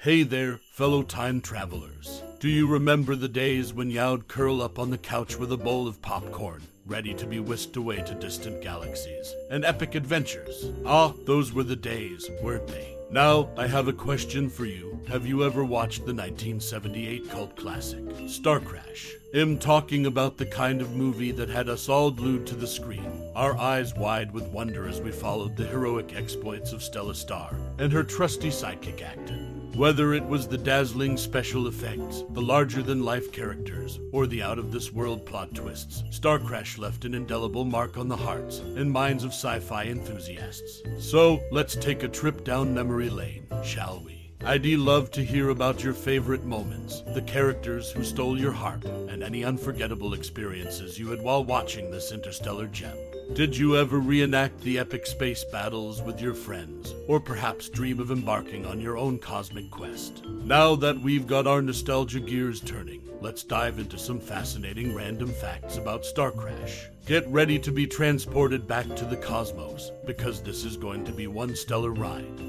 Hey there, fellow time travelers. Do you remember the days when you'd curl up on the couch with a bowl of popcorn, ready to be whisked away to distant galaxies and epic adventures? Ah, those were the days, weren't they? Now, I have a question for you. Have you ever watched the 1978 cult classic, Starcrash? I'm talking about the kind of movie that had us all glued to the screen, our eyes wide with wonder as we followed the heroic exploits of Stella Star and her trusty sidekick Akton. Whether it was the dazzling special effects, the larger-than-life characters, or the out-of-this-world plot twists, Starcrash left an indelible mark on the hearts and minds of sci-fi enthusiasts. So, let's take a trip down memory lane, shall we? I'd love to hear about your favorite moments, the characters who stole your heart, and any unforgettable experiences you had while watching this interstellar gem. Did you ever reenact the epic space battles with your friends, or perhaps dream of embarking on your own cosmic quest? Now that we've got our nostalgia gears turning, let's dive into some fascinating random facts about Starcrash. Get ready to be transported back to the cosmos, because this is going to be one stellar ride.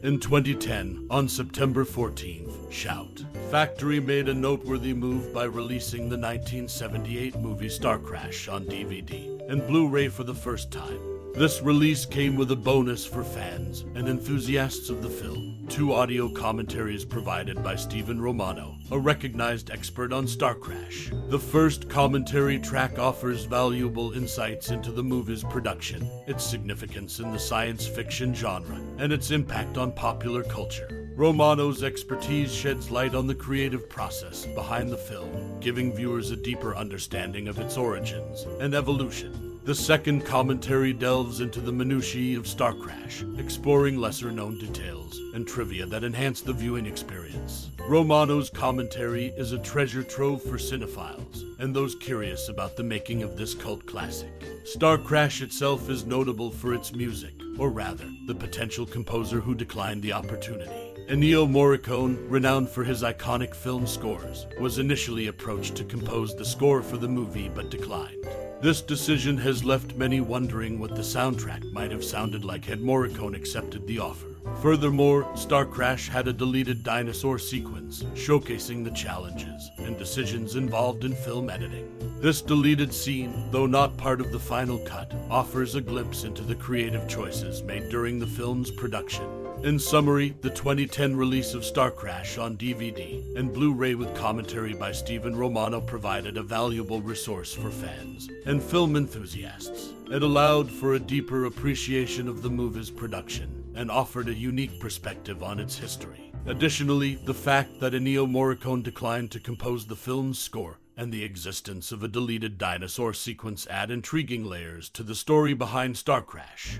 In 2010, on September 14th, Shout! Factory made a noteworthy move by releasing the 1978 movie Starcrash on DVD and Blu-ray for the first time. This release came with a bonus for fans and enthusiasts of the film. 2 audio commentaries provided by Stephen Romano, a recognized expert on Starcrash. The first commentary track offers valuable insights into the movie's production, its significance in the science fiction genre, and its impact on popular culture. Romano's expertise sheds light on the creative process behind the film, giving viewers a deeper understanding of its origins and evolution. The second commentary delves into the minutiae of Starcrash, exploring lesser-known details and trivia that enhance the viewing experience. Romano's commentary is a treasure trove for cinephiles and those curious about the making of this cult classic. Starcrash itself is notable for its music, or rather, the potential composer who declined the opportunity. Ennio Morricone, renowned for his iconic film scores, was initially approached to compose the score for the movie but declined. This decision has left many wondering what the soundtrack might have sounded like had Morricone accepted the offer. Furthermore, Starcrash had a deleted dinosaur sequence, showcasing the challenges and decisions involved in film editing. This deleted scene, though not part of the final cut, offers a glimpse into the creative choices made during the film's production. In summary, the 2010 release of Starcrash on DVD and Blu-ray with commentary by Stephen Romano provided a valuable resource for fans and film enthusiasts. It allowed for a deeper appreciation of the movie's production and offered a unique perspective on its history. Additionally, the fact that Ennio Morricone declined to compose the film's score and the existence of a deleted dinosaur sequence add intriguing layers to the story behind Starcrash.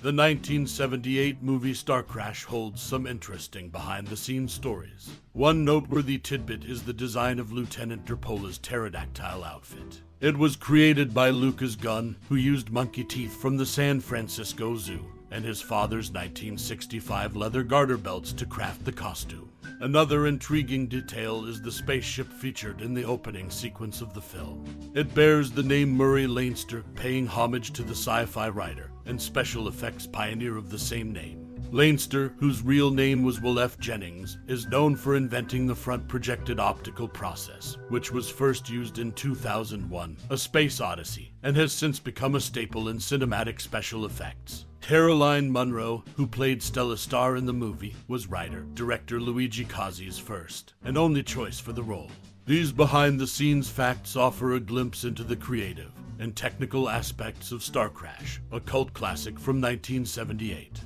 The 1978 movie Starcrash holds some interesting behind-the-scenes stories. One noteworthy tidbit is the design of Lieutenant Derpola's pterodactyl outfit. It was created by Lucas Gunn, who used monkey teeth from the San Francisco Zoo, and his father's 1965 leather garter belts to craft the costume. Another intriguing detail is the spaceship featured in the opening sequence of the film. It bears the name Murray Leinster, paying homage to the sci-fi writer and special effects pioneer of the same name. Leinster, whose real name was Will F. Jennings, is known for inventing the front-projected optical process, which was first used in 2001, A Space Odyssey, and has since become a staple in cinematic special effects. Caroline Munro, who played Stella Star in the movie, was writer-director Luigi Cozzi's first and only choice for the role. These behind-the-scenes facts offer a glimpse into the creative and technical aspects of Starcrash, a cult classic from 1978.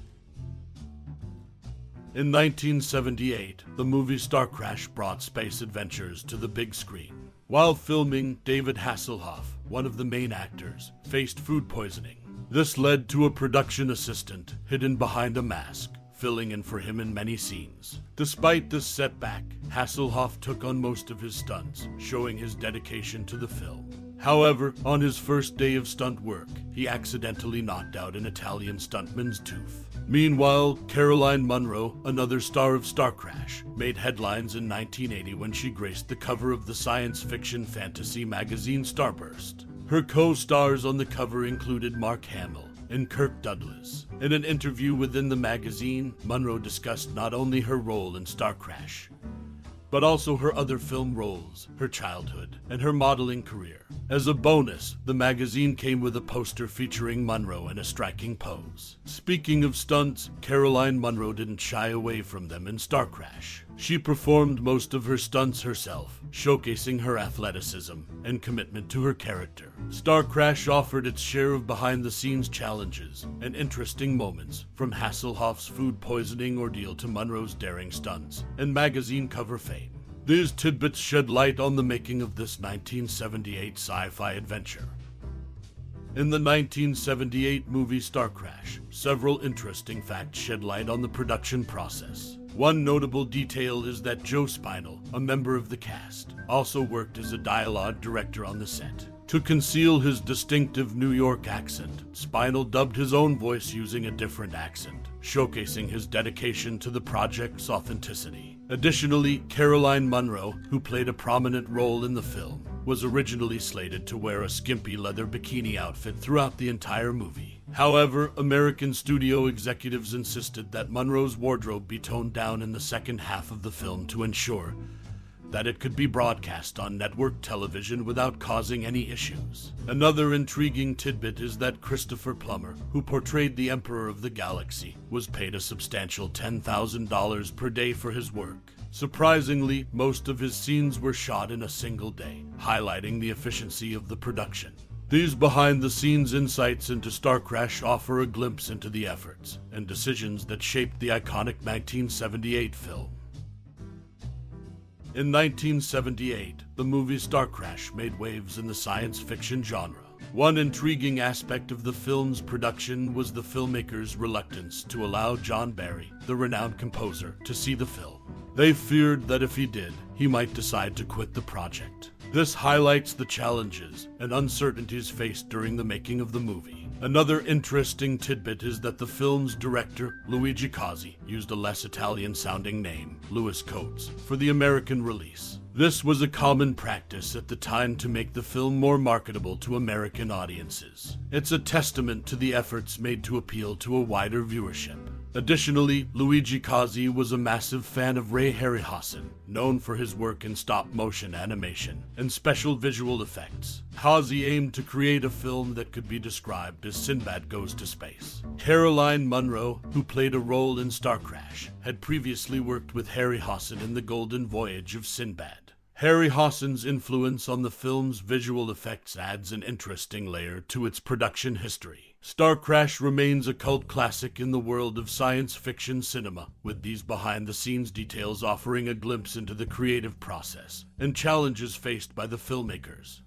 In 1978, the movie Starcrash brought space adventures to the big screen. While filming, David Hasselhoff, one of the main actors, faced food poisoning. This led to a production assistant hidden behind a mask, filling in for him in many scenes. Despite this setback, Hasselhoff took on most of his stunts, showing his dedication to the film. However, on his first day of stunt work, he accidentally knocked out an Italian stuntman's tooth. Meanwhile, Caroline Munro, another star of Starcrash, made headlines in 1980 when she graced the cover of the science fiction fantasy magazine Starburst. Her co-stars on the cover included Mark Hamill, and Kirk Douglas. In an interview within the magazine, Munro discussed not only her role in Starcrash, but also her other film roles, her childhood, and her modeling career. As a bonus, the magazine came with a poster featuring Munro in a striking pose. Speaking of stunts, Caroline Munro didn't shy away from them in Starcrash. She performed most of her stunts herself, showcasing her athleticism and commitment to her character. Starcrash offered its share of behind-the-scenes challenges and interesting moments, from Hasselhoff's food poisoning ordeal to Munro's daring stunts and magazine cover fame. These tidbits shed light on the making of this 1978 sci-fi adventure. In the 1978 movie Starcrash, several interesting facts shed light on the production process. One notable detail is that Joe Spinell, a member of the cast, also worked as a dialogue director on the set. To conceal his distinctive New York accent, Spinell dubbed his own voice using a different accent, showcasing his dedication to the project's authenticity. Additionally, Caroline Munro, who played a prominent role in the film, was originally slated to wear a skimpy leather bikini outfit throughout the entire movie. However, American studio executives insisted that Munro's wardrobe be toned down in the second half of the film to ensure that it could be broadcast on network television without causing any issues. Another intriguing tidbit is that Christopher Plummer, who portrayed the Emperor of the Galaxy, was paid a substantial $10,000 per day for his work. Surprisingly, most of his scenes were shot in a single day, highlighting the efficiency of the production. These behind-the-scenes insights into Starcrash offer a glimpse into the efforts and decisions that shaped the iconic 1978 film. In 1978, the movie Starcrash made waves in the science fiction genre. One intriguing aspect of the film's production was the filmmakers' reluctance to allow John Barry, the renowned composer, to see the film. They feared that if he did, he might decide to quit the project. This highlights the challenges and uncertainties faced during the making of the movie. Another interesting tidbit is that the film's director, Luigi Cozzi, used a less Italian-sounding name, Louis Coates, for the American release. This was a common practice at the time to make the film more marketable to American audiences. It's a testament to the efforts made to appeal to a wider viewership. Additionally, Luigi Cozzi was a massive fan of Ray Harryhausen, known for his work in stop-motion animation and special visual effects. Cozzi aimed to create a film that could be described as Sinbad Goes to Space. Caroline Munro, who played a role in Starcrash, had previously worked with Harryhausen in The Golden Voyage of Sinbad. Harryhausen's influence on the film's visual effects adds an interesting layer to its production history. Starcrash remains a cult classic in the world of science fiction cinema, with these behind-the-scenes details offering a glimpse into the creative process and challenges faced by the filmmakers.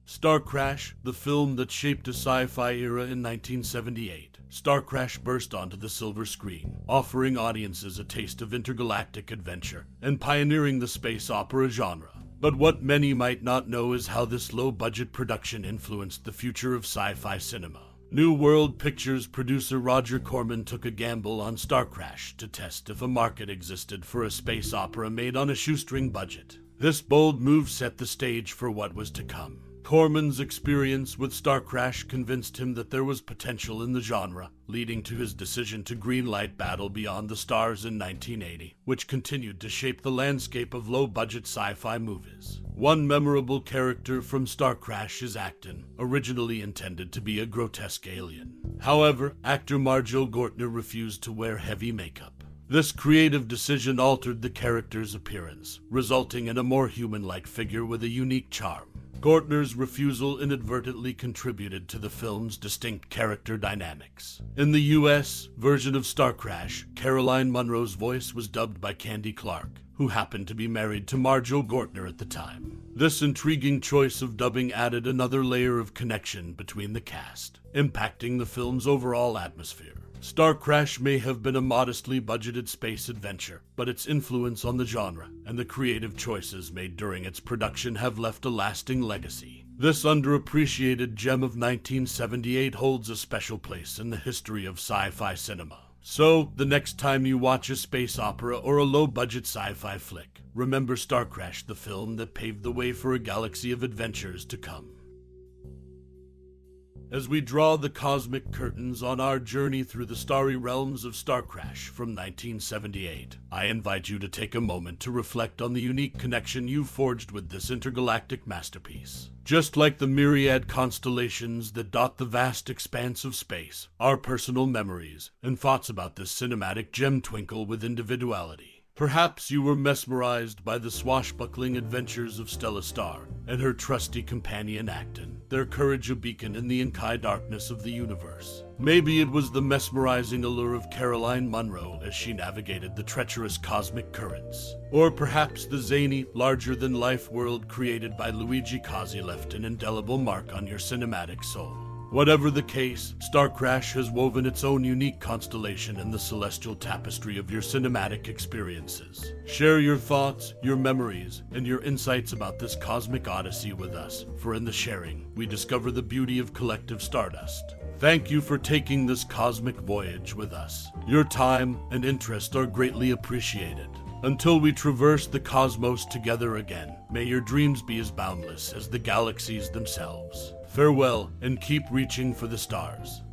Starcrash, the film that shaped a sci-fi era in 1978. Starcrash burst onto the silver screen, offering audiences a taste of intergalactic adventure and pioneering the space opera genre. But what many might not know is how this low-budget production influenced the future of sci-fi cinema. New World Pictures producer Roger Corman took a gamble on Starcrash to test if a market existed for a space opera made on a shoestring budget. This bold move set the stage for what was to come. Corman's experience with Starcrash convinced him that there was potential in the genre, leading to his decision to greenlight Battle Beyond the Stars in 1980, which continued to shape the landscape of low-budget sci-fi movies. One memorable character from Starcrash is Akton, originally intended to be a grotesque alien. However, actor Marjoe Gortner refused to wear heavy makeup. This creative decision altered the character's appearance, resulting in a more human-like figure with a unique charm. Gortner's refusal inadvertently contributed to the film's distinct character dynamics. In the US version of Starcrash, Caroline Munro's voice was dubbed by Candy Clark, who happened to be married to Marjoe Gortner at the time. This intriguing choice of dubbing added another layer of connection between the cast, impacting the film's overall atmosphere. Starcrash may have been a modestly budgeted space adventure, but its influence on the genre and the creative choices made during its production have left a lasting legacy. This underappreciated gem of 1978 holds a special place in the history of sci-fi cinema. So, the next time you watch a space opera or a low-budget sci-fi flick, remember Starcrash, the film that paved the way for a galaxy of adventures to come. as we draw the cosmic curtains on our journey through the starry realms of Starcrash from 1978. I invite you to take a moment to reflect on the unique connection you've forged with this intergalactic masterpiece. Just like the myriad constellations that dot the vast expanse of space, our personal memories and thoughts about this cinematic gem twinkle with individuality. Perhaps you were mesmerized by the swashbuckling adventures of Stella Star and her trusty companion Akton, their courage a beacon in the inky darkness of the universe. Maybe it was the mesmerizing allure of Caroline Munro as she navigated the treacherous cosmic currents. Or perhaps the zany, larger-than-life world created by Luigi Cozzi left an indelible mark on your cinematic soul. Whatever the case, Starcrash has woven its own unique constellation in the celestial tapestry of your cinematic experiences. Share your thoughts, your memories, and your insights about this cosmic odyssey with us, for in the sharing, we discover the beauty of collective stardust. Thank you for taking this cosmic voyage with us. Your time and interest are greatly appreciated. Until we traverse the cosmos together again, may your dreams be as boundless as the galaxies themselves. Farewell, and keep reaching for the stars.